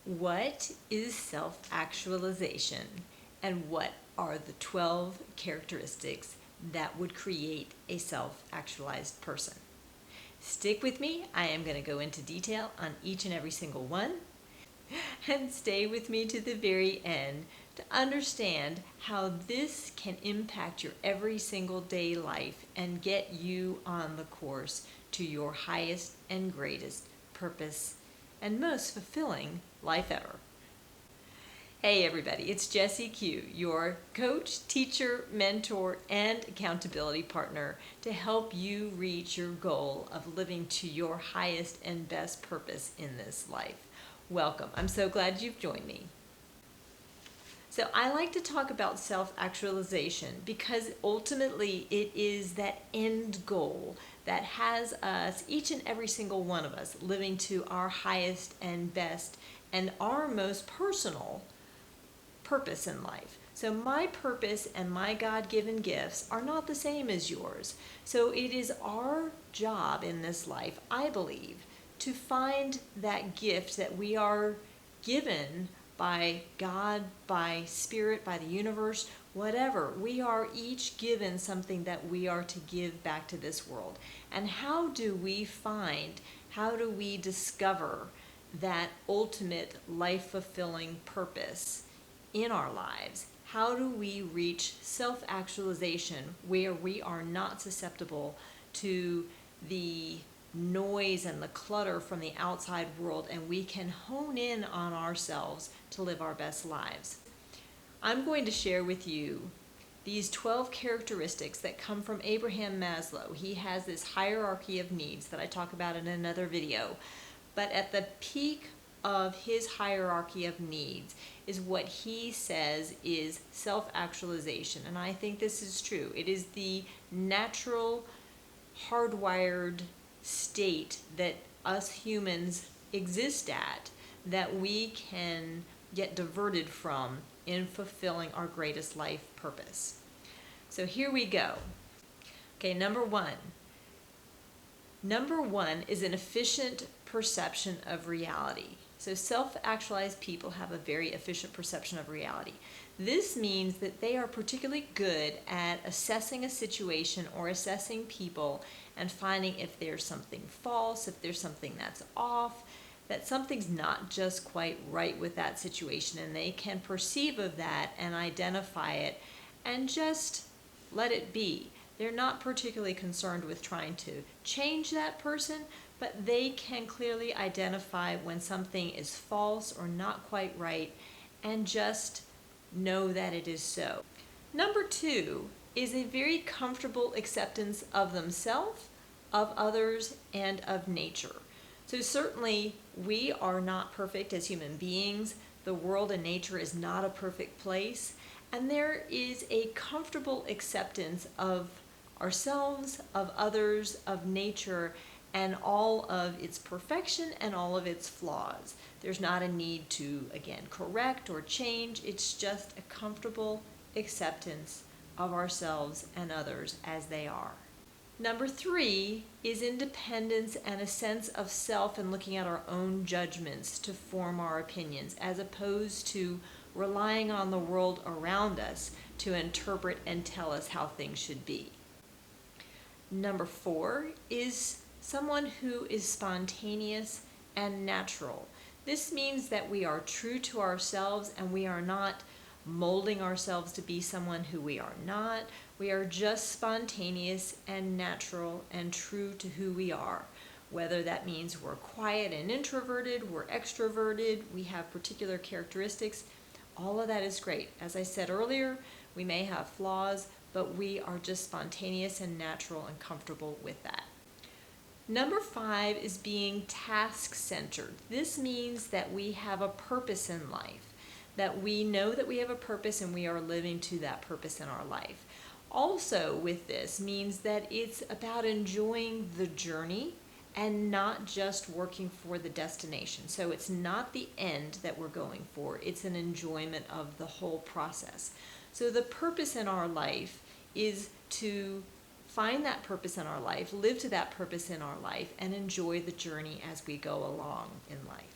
What is self-actualization, and what are the 12 characteristics that would create a self-actualized person? Stick with me. I am going to go into detail on each and every single one. And stay with me to the very end to understand how this can impact your every single day life and get you on the course to your highest and greatest purpose and most fulfilling life ever. Hey everybody, it's Jessie Q, your coach, teacher, mentor, and accountability partner to help you reach your goal of living to your highest and best purpose in this life. Welcome. I'm so glad you've joined me. So I like to talk about self-actualization because ultimately it is that end goal that has us, each and every single one of us, living to our highest and best and our most personal purpose in life. So my purpose and my God-given gifts are not the same as yours. So it is our job in this life, I believe, to find that gift that we are given by God, by Spirit, by the universe, whatever. We are each given something that we are to give back to this world. And how do we discover that ultimate life-fulfilling purpose in our lives? How do we reach self-actualization where we are not susceptible to the noise and the clutter from the outside world, and we can hone in on ourselves to live our best lives? I'm going to share with you these 12 characteristics that come from Abraham Maslow. He has this hierarchy of needs that I talk about in another video. But at the peak of his hierarchy of needs is what he says is self-actualization. And I think this is true. It is the natural, hardwired state that us humans exist at that we can get diverted from in fulfilling our greatest life purpose. So here we go. Okay, number one. Number one is an efficient perception of reality. So self-actualized people have a very efficient perception of reality. This means that they are particularly good at assessing a situation or assessing people and finding if there's something false, if there's something that's off, that something's not just quite right with that situation, and they can perceive of that and identify it and just let it be. They're not particularly concerned with trying to change that person, but they can clearly identify when something is false or not quite right and just know that it is so. Number two is a very comfortable acceptance of themselves, of others, and of nature. So certainly we are not perfect as human beings. The world and nature is not a perfect place. And there is a comfortable acceptance of ourselves, of others, of nature, and all of its perfection and all of its flaws. There's not a need to, again, correct or change. It's just a comfortable acceptance of ourselves and others as they are. Number three is independence and a sense of self and looking at our own judgments to form our opinions, as opposed to relying on the world around us to interpret and tell us how things should be. Number four is someone who is spontaneous and natural. This means that we are true to ourselves and we are not molding ourselves to be someone who we are not. We are just spontaneous and natural and true to who we are. Whether that means we're quiet and introverted, we're extroverted, we have particular characteristics, all of that is great. As I said earlier, we may have flaws, but we are just spontaneous and natural and comfortable with that. Number five is being task-centered. This means that we have a purpose in life, that we know that we have a purpose and we are living to that purpose in our life. Also with this means that it's about enjoying the journey and not just working for the destination. So it's not the end that we're going for, it's an enjoyment of the whole process. So the purpose in our life is to find that purpose in our life, live to that purpose in our life, and enjoy the journey as we go along in life.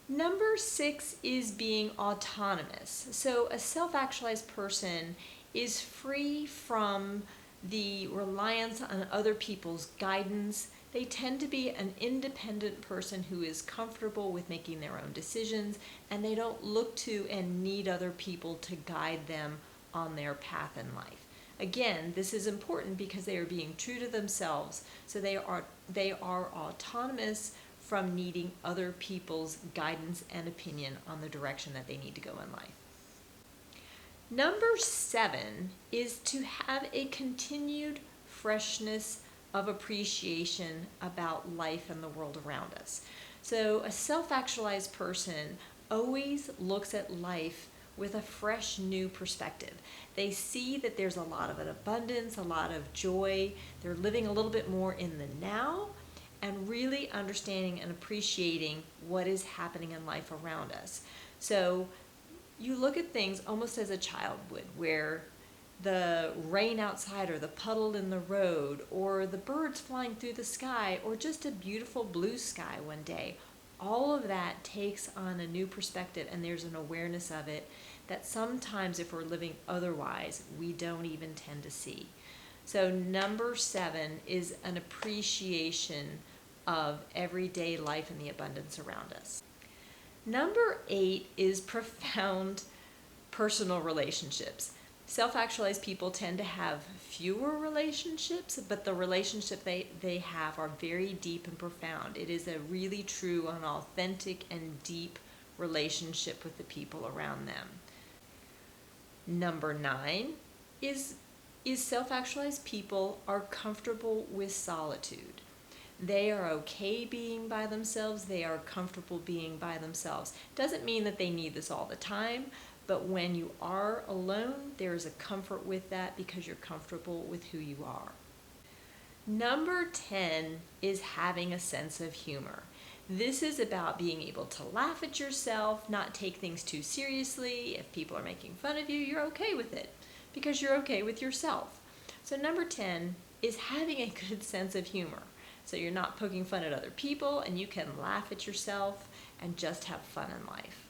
Number 6 is being autonomous. So a self-actualized person is free from the reliance on other people's guidance. They tend to be an independent person who is comfortable with making their own decisions, and they don't look to and need other people to guide them on their path in life. Again, this is important because they are being true to themselves, so they are autonomous from needing other people's guidance and opinion on the direction that they need to go in life. Number 7 is to have a continued freshness of appreciation about life and the world around us. So a self-actualized person always looks at life with a fresh new perspective. They see that there's a lot of an abundance, a lot of joy. They're living a little bit more in the now and really understanding and appreciating what is happening in life around us. So you look at things almost as a child would, where the rain outside or the puddle in the road or the birds flying through the sky or just a beautiful blue sky one day, all of that takes on a new perspective, and there's an awareness of it that sometimes if we're living otherwise, we don't even tend to see. So number 7 is an appreciation of everyday life and the abundance around us. Number 8 is profound personal relationships. Self-actualized people tend to have fewer relationships, but the relationship they have are very deep and profound. It is a really true and authentic and deep relationship with the people around them. Number 9 is self-actualized people are comfortable with solitude. They are okay being by themselves. They are comfortable being by themselves. Doesn't mean that they need this all the time, but when you are alone, there is a comfort with that because you're comfortable with who you are. Number 10 is having a sense of humor. This is about being able to laugh at yourself, not take things too seriously. If people are making fun of you, you're okay with it because you're okay with yourself. So number 10 is having a good sense of humor. So you're not poking fun at other people and you can laugh at yourself and just have fun in life.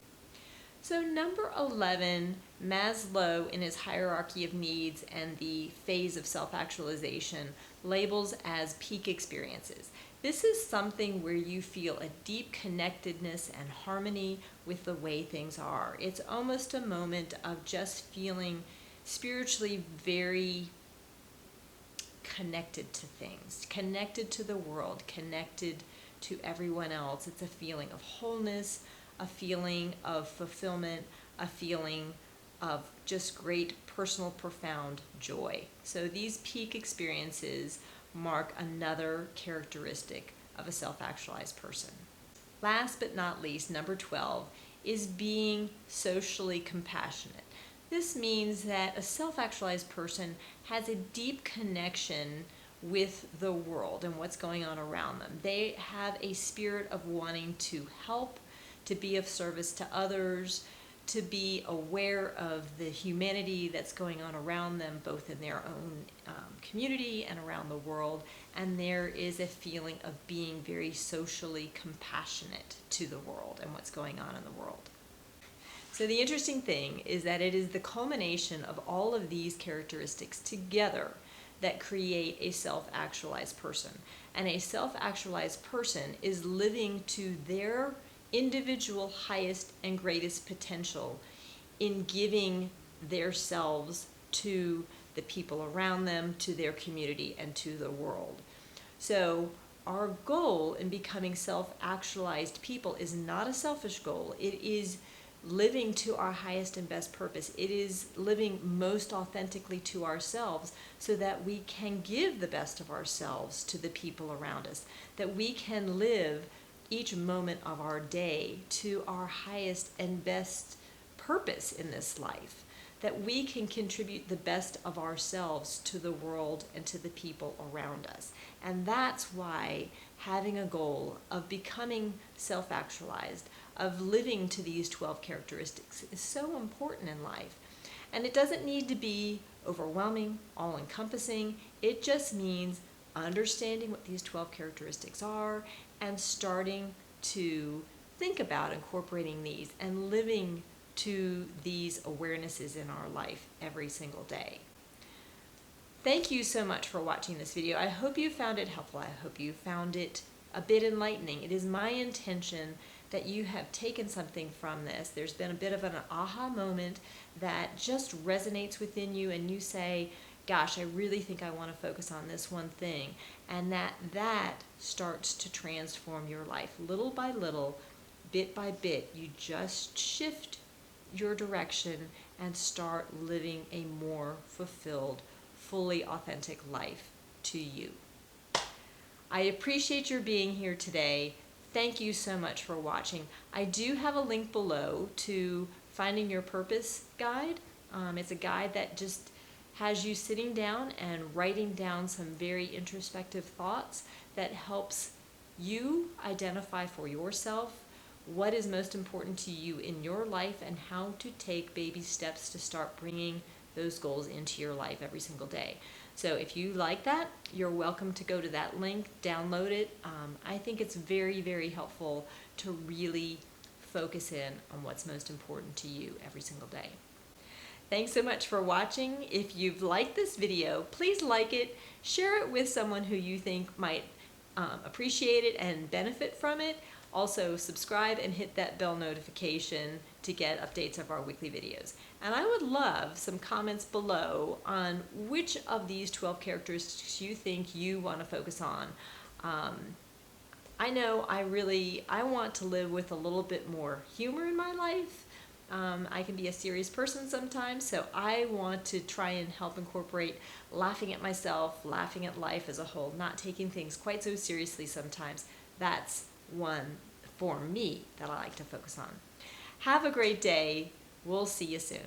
So number 11, Maslow in his hierarchy of needs and the phase of self-actualization labels as peak experiences. This is something where you feel a deep connectedness and harmony with the way things are. It's almost a moment of just feeling spiritually very connected to things, connected to the world, connected to everyone else. It's a feeling of wholeness, a feeling of fulfillment, a feeling of just great personal, profound joy. So these peak experiences mark another characteristic of a self-actualized person. Last but not least, number 12 is being socially compassionate. This means that a self-actualized person has a deep connection with the world and what's going on around them. They have a spirit of wanting to help, to be of service to others, to be aware of the humanity that's going on around them, both in their own community and around the world. And there is a feeling of being very socially compassionate to the world and what's going on in the world. So the interesting thing is that it is the culmination of all of these characteristics together that create a self-actualized person. And a self-actualized person is living to their individual highest and greatest potential in giving their selves to the people around them, to their community, and to the world. So our goal in becoming self-actualized people is not a selfish goal. It is living to our highest and best purpose. It is living most authentically to ourselves so that we can give the best of ourselves to the people around us, that we can live each moment of our day to our highest and best purpose in this life, that we can contribute the best of ourselves to the world and to the people around us. And that's why having a goal of becoming self-actualized, of living to these 12 characteristics is so important in life. And it doesn't need to be overwhelming, all-encompassing. It just means understanding what these 12 characteristics are and starting to think about incorporating these and living to these awarenesses in our life every single day. Thank you so much for watching this video. I hope you found it helpful. I hope you found it a bit enlightening. It is my intention that you have taken something from this. There's been a bit of an aha moment that just resonates within you, and you say, gosh, I really think I want to focus on this one thing, and that starts to transform your life little by little, bit by bit. You just shift your direction and start living a more fulfilled, fully authentic life to you. I appreciate your being here today. Thank you so much for watching. I do have a link below to Finding Your Purpose guide. It's a guide that just has you sitting down and writing down some very introspective thoughts that helps you identify for yourself what is most important to you in your life and how to take baby steps to start bringing those goals into your life every single day. So if you like that, you're welcome to go to that link, download it. I think it's very, very helpful to really focus in on what's most important to you every single day. Thanks so much for watching. If you've liked this video, please like it, share it with someone who you think might appreciate it and benefit from it. Also, subscribe and hit that bell notification to get updates of our weekly videos. And I would love some comments below on which of these 12 characteristics you think you want to focus on. I know I want to live with a little bit more humor in my life. I can be a serious person sometimes, so I want to try and help incorporate laughing at myself, laughing at life as a whole, not taking things quite so seriously sometimes. That's one for me that I like to focus on. Have a great day. We'll see you soon.